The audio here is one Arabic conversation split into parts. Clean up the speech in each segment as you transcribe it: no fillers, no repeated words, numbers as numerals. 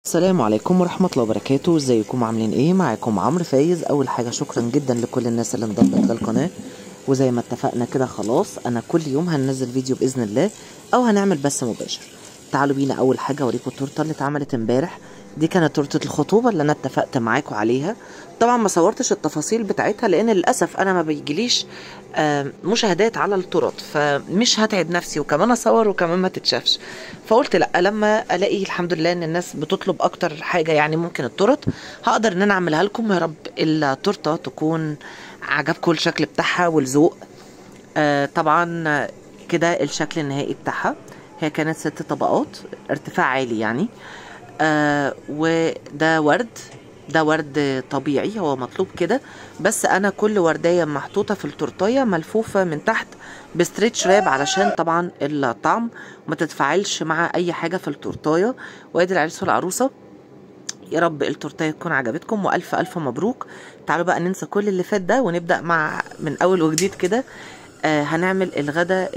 السلام عليكم ورحمة الله وبركاته. ازيكم عاملين ايه؟ معاكم عمرو فايز. اول حاجة شكرا جدا لكل الناس اللي انضمت للقناة، وزي ما اتفقنا كده خلاص انا كل يوم هننزل فيديو باذن الله او هنعمل بث مباشر. تعالوا بينا اول حاجة اوريكم التورته اللي اتعملت امبارح. دي كانت تورته الخطوبة اللي انا اتفقت معاكم عليها. طبعا ما صورتش التفاصيل بتاعتها لان للاسف انا ما بيجيليش مشاهدات على التورت، فمش هتعب نفسي وكمان اصور وكمان ما تتشافش. فقلت لا، لما الاقي الحمد لله ان الناس بتطلب اكتر حاجه يعني ممكن التورت، هقدر ان انا اعملها لكم. يا رب التورته تكون عجبكم الشكل بتاعها والذوق. طبعا كده الشكل النهائي بتاعها. هي كانت 6 طبقات، ارتفاع عالي يعني. وده ورد، ده ورد طبيعي هو مطلوب كده، بس انا كل وردية محطوطة في التورتاية ملفوفة من تحت بستريتش راب علشان طبعا الطعم ما تتفاعلش مع اي حاجة في التورتاية. وادي العريس والعروسة. يا رب التورتايه تكون عجبتكم والف الف مبروك. تعالوا بقى ننسى كل اللي فات ده ونبدأ من اول وجديد كده. هنعمل الغدا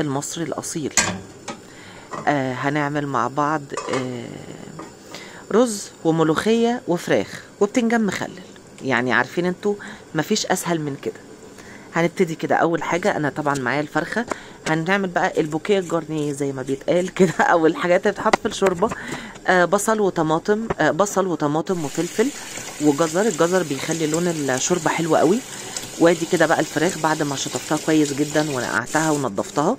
المصري الاصيل. هنعمل مع بعض رز وملوخية وفراخ وبتنجان مخلل. يعني عارفين انتوا مفيش اسهل من كده. هنبتدي كده. اول حاجة انا طبعا معايا الفرخة. هنعمل بقى البوكيه الجرنيه زي ما بيتقال كده او الحاجات اللي بتتحط في الشوربة. بصل وطماطم، بصل وطماطم وفلفل وجزر. الجزر بيخلي لون الشوربة حلو قوي. وادي كده بقى الفراخ بعد ما شطفتها كويس جدا ونقعتها ونضفتها.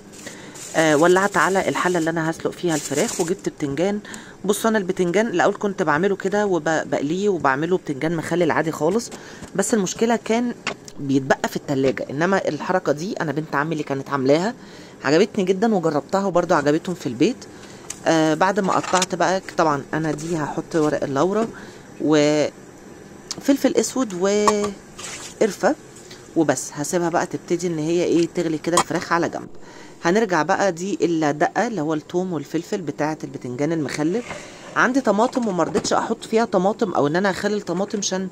ولعت على الحله اللي انا هسلق فيها الفراخ وجبت بتنجان. بصوا انا البتنجان الاول كنت بعمله كده وبقليه وبعمله بتنجان مخلل عادي خالص، بس المشكله كان بيتبقى في التلاجة. انما الحركه دي انا بنت عمي اللي كانت عاملاها، عجبتني جدا وجربتها وبرده عجبتهم في البيت. بعد ما قطعت بقى طبعا انا دي هحط ورق اللورا وفلفل اسود وقرفه وبس. هسيبها بقى تبتدي ان هي ايه تغلي كده الفراخ على جنب. هنرجع بقى دي الدقه اللي هو الثوم والفلفل بتاعه البتنجان المخلل. عندي طماطم وما رضيتش احط فيها طماطم او ان انا اخلل طماطم عشان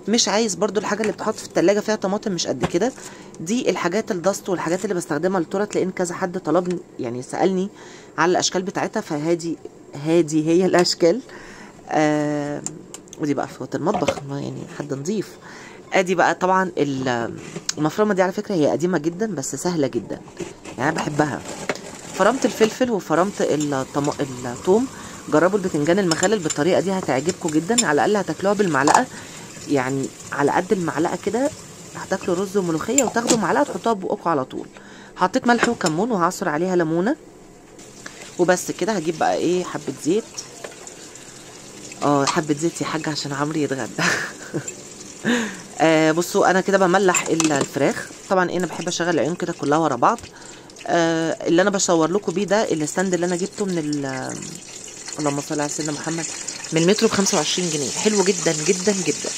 مش عايز برضو الحاجه اللي بتحط في التلاجة فيها طماطم مش قد كده. دي الحاجات الدست والحاجات اللي بستخدمها للتورت لان كذا حد طلبني يعني سالني على الاشكال بتاعتها، فهادي هي الاشكال. ودي بقى فوط المطبخ يعني حد نظيف. ادي بقى طبعا المفرمه دي على فكره هي قديمه جدا بس سهله جدا يعني انا بحبها. فرمت الفلفل وفرمت الثوم. جربوا البتنجان المخلل بالطريقه دي هتعجبكم جدا. على الاقل هتاكلوها بالمعلقه، يعني على قد المعلقه كده هتاكلوا رز وملوخيه وتاخدوا معلقه تحطوها ببقكم على طول. حطيت ملح وكمون وهعصر عليها ليمونه وبس كده. هجيب بقى ايه حبه زيت. حبه زيت يا حاجه عشان عمرو يتغدى. بصوا انا كده بملح الفراخ. طبعا انا بحب اشغل العيون كده كلها ورا بعض. اللي انا بصور لكم بيه ده الستاند اللي انا جبته من اللهم صل على سيدنا محمد من المترو ب25 جنيه. حلو جدا جدا جدا.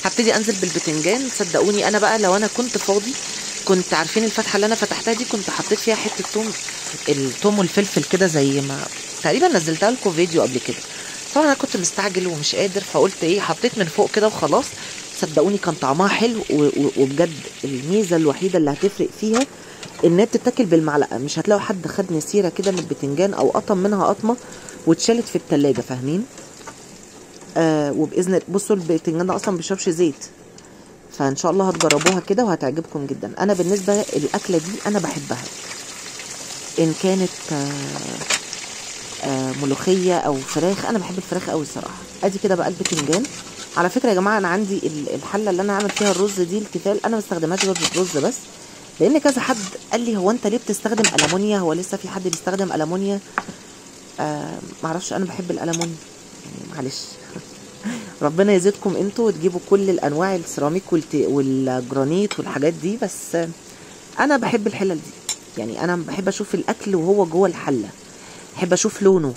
هبتدي انزل بالبتنجان. صدقوني انا بقى لو انا كنت فاضي كنت عارفين الفتحه اللي انا فتحتها دي كنت حطيت فيها حته الثوم والفلفل كده زي ما تقريبا نزلتها لكم فيديو قبل كده. طبعا انا كنت مستعجل ومش قادر فقلت ايه حطيت من فوق كده وخلاص. صدقوني كان طعمها حلو وبجد الميزه الوحيده اللي هتفرق فيها انها بتتاكل بالمعلقه. مش هتلاقوا حد خد نسيره كده من البتنجان او قطم منها قطمه واتشالت في التلاجة. فاهمين؟ وباذن بصوا البتنجان ده اصلا ما بيشربش زيت، فان شاء الله هتجربوها كده وهتعجبكم جدا. انا بالنسبه الاكله دي انا بحبها ان كانت ملوخيه او فراخ. انا بحب الفراخ قوي الصراحه. ادي كده بقى البتنجان. على فكره يا جماعه انا عندي الحله اللي انا عامل فيها الرز دي التيفال، انا ما بستخدمهاش غير الرز بس، لان كذا حد قال لي هو انت ليه بتستخدم ألمونيا؟ هو لسه في حد بيستخدم ألمونيا؟ معرفش. انا بحب الألمونيا يعني معلش. ربنا يزيدكم انتوا وتجيبوا كل الانواع السيراميك والجرانيت والحاجات دي، بس انا بحب الحلل دي. يعني انا بحب اشوف الاكل وهو جوه الحله، بحب اشوف لونه.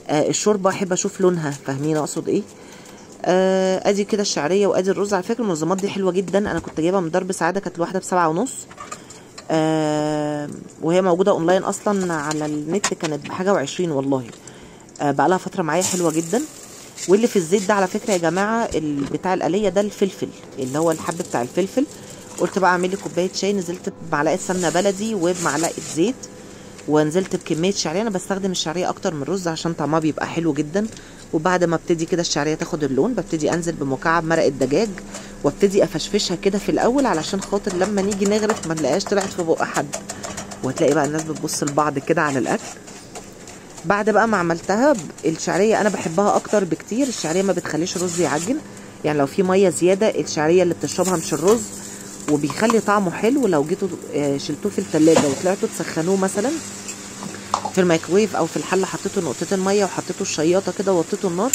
الشوربه احب اشوف لونها. فاهمين اقصد ايه؟ ادي كده الشعريه وادي الرز. على فكره المنظمات دي حلوه جدا. انا كنت جايبها من درب سعاده، كانت الواحده ب7.5. وهي موجوده اونلاين اصلا على النت، كانت ب1 و20 والله. بقى لها فتره معايا حلوه جدا. واللي في الزيت ده على فكره يا جماعه بتاع القليه ده الفلفل اللي هو الحب بتاع الفلفل. قلت بقى اعمل لي كوبايه شاي، نزلت بمعلقه سمنه بلدي وبمعلقه زيت ونزلت بكميه شعريه. انا بستخدم الشعريه اكتر من الرز عشان طعمها بيبقى حلو جدا. وبعد ما ابتدي كده الشعريه تاخد اللون، ببتدي انزل بمكعب مرق الدجاج، وابتدي افشفشها كده في الاول علشان خاطر لما نيجي نغرف ما نلاقيهاش طلعت في بق حد، وهتلاقي بقى الناس بتبص لبعض كده على الاكل. بعد بقى ما عملتها الشعريه انا بحبها اكتر بكتير. الشعريه ما بتخليش الرز يعجن، يعني لو في ميه زياده الشعريه اللي بتشربها مش الرز، وبيخلي طعمه حلو. لو جيتوا شلتوه في التلاجة وطلعتوا تسخنوه مثلا في الميكرويف او في الحله، حطيتوا نقطتين ميه وحطيتوا الشياطه كده ووطيتوا النار،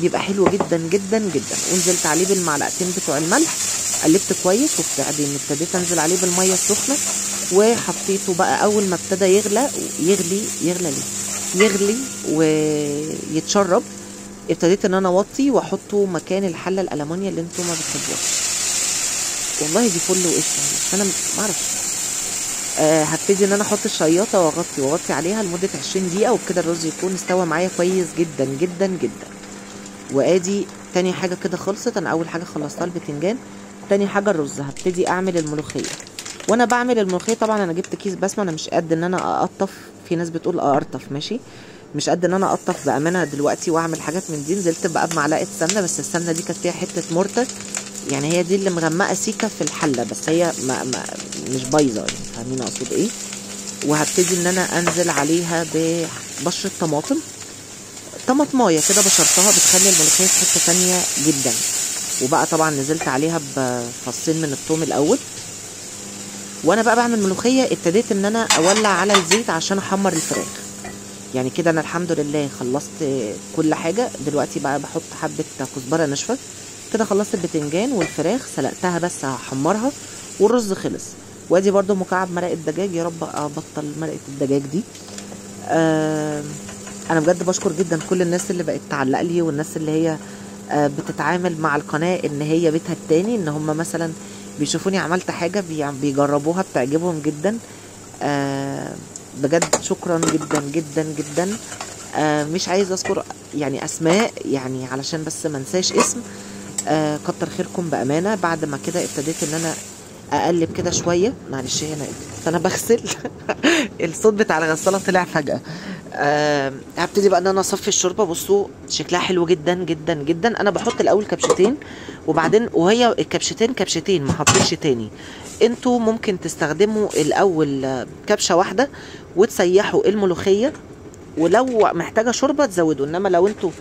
بيبقى حلو جدا جدا جدا. ونزلت عليه بالمعلقتين بتوع الملح، قلبت كويس، وبعدين ابتديت انزل عليه بالميه السخنه وحطيته بقى. اول ما ابتدى يغلي ويتشرب، ابتديت ان انا اوطي واحطه مكان الحله الالمونيا اللي انتم ما بتحبوها. والله دي فل وقشطه، بس انا ما اعرفش. هبتدي ان انا احط الشياطه واغطي عليها لمده 20 دقيقه، وبكده الرز يكون استوى معايا كويس جدا جدا جدا. وادي تاني حاجه كده خلصت. انا اول حاجه خلصتها البتنجان، تاني حاجه الرز. هبتدي اعمل الملوخيه. وانا بعمل الملوخيه طبعا انا جبت كيس بسمه. انا مش قد ان انا اقطف، في ناس بتقول اقرطف، ماشي، مش قد ان انا اقطف بامانه دلوقتي واعمل حاجات من دي. نزلت بقى بمعلقه سمنه، بس السمنه دي كانت فيها حته مرتة، يعني هي دي اللي مغمقه سيكه في الحله، بس هي مش بايظه، يعني فاهمين اقصد ايه. وهبتدي ان انا انزل عليها ببشره طماطمايه كده بشرتها، بتخلي الملوخيه في حته ثانيه جدا. وبقى طبعا نزلت عليها بفصين من الثوم الاول. وانا بقى بعمل ملوخيه ابتديت ان انا اولع على الزيت عشان احمر الفراخ. يعني كده انا الحمد لله خلصت كل حاجه. دلوقتي بقى بحط حبه كزبره ناشفه كده. خلصت البتنجان والفراخ سلقتها بس هحمرها، والرز خلص. وادي برضو مكعب مرق الدجاج. يا رب ابطل مرقه الدجاج دي. انا بجد بشكر جدا كل الناس اللي بقت تعلق لي، والناس اللي هي بتتعامل مع القناه ان هي بيتها التاني، ان هم مثلا بيشوفوني عملت حاجه بيجربوها بتعجبهم جدا. بجد شكرا جدا جدا جدا. مش عايز اذكر يعني اسماء، يعني علشان بس ما انساش اسم. كتر خيركم بامانه. بعد ما كده ابتديت ان انا اقلب كده شويه. معلش هنا انا بغسل الصوت بتاع الغساله طلع فجاه. هبتدي بقى ان انا اصفي الشوربه. بصوا شكلها حلو جدا جدا جدا. انا بحط الاول كبشتين، وبعدين وهي الكبشتين كبشتين ما حطيتش تاني. انتوا ممكن تستخدموا الاول كبشه واحده وتسيحوا الملوخيه، ولو محتاجه شوربه تزودوا. انما لو انتوا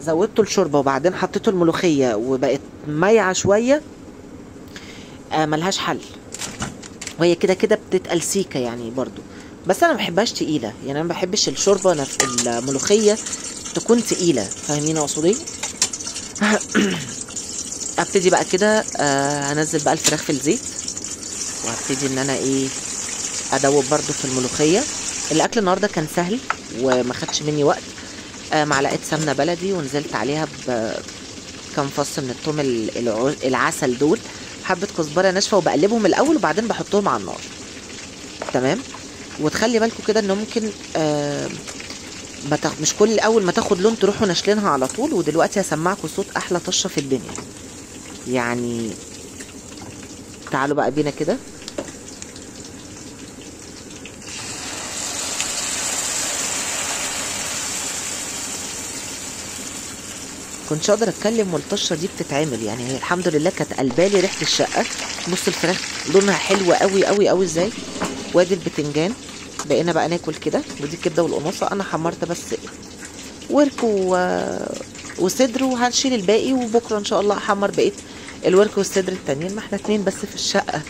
زودتوا الشوربه وبعدين حطيتوا الملوخيه وبقت مايعه شويه، ملهاش حل. وهي كده كده بتتقل سيكه يعني برضو، بس انا ما بحبهاش تقيله. يعني انا ما بحبش الشوربه الملوخيه تكون تقيله، فاهمين اقصد ايه. ابتدي بقى كده هنزل بقى الفراخ في الزيت، وهبتدي ان انا ادوب برضو في الملوخيه. الاكل النهارده كان سهل وما خدش مني وقت. معلقه سمنه بلدي، ونزلت عليها بكام فص من الثوم العسل دول، حبه كزبره ناشفه، وبقلبهم الاول وبعدين بحطهم على النار. تمام. وتخلي بالكم كده ان ممكن مش كل اول ما تاخد لون تروحوا ناشلينها على طول. ودلوقتي هسمعكم صوت احلى طشه في الدنيا. يعني تعالوا بقى بينا كده. كنتش اقدر اتكلم والطشه دي بتتعمل. يعني هي الحمد لله كانت قلبالي ريحه الشقه. بص الفراخ لونها حلو قوي قوي قوي ازاي. وادي البتنجان بقينا بقى ناكل كده. ودي الكبده والقناصه انا حمرت بس ورك وصدر، وهنشيل الباقي، وبكره ان شاء الله احمر بقيه الورك والصدر التانيين. ما احنا اتنين بس في الشقه.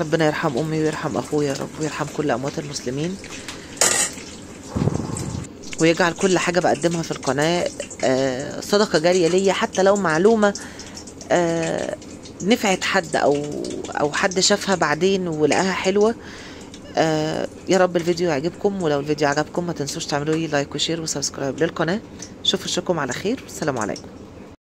ربنا يرحم امي ويرحم اخويا يا رب، ويرحم كل اموات المسلمين، ويجعل كل حاجه بقدمها في القناه صدقه جاريه ليا. حتى لو معلومه نفعت حد او حد شافها بعدين ولقاها حلوه. يا رب الفيديو يعجبكم. ولو الفيديو عجبكم ما تنسوش تعملوا لي لايك وشير وسبسكرايب للقناه. اشوفكم على خير والسلام عليكم.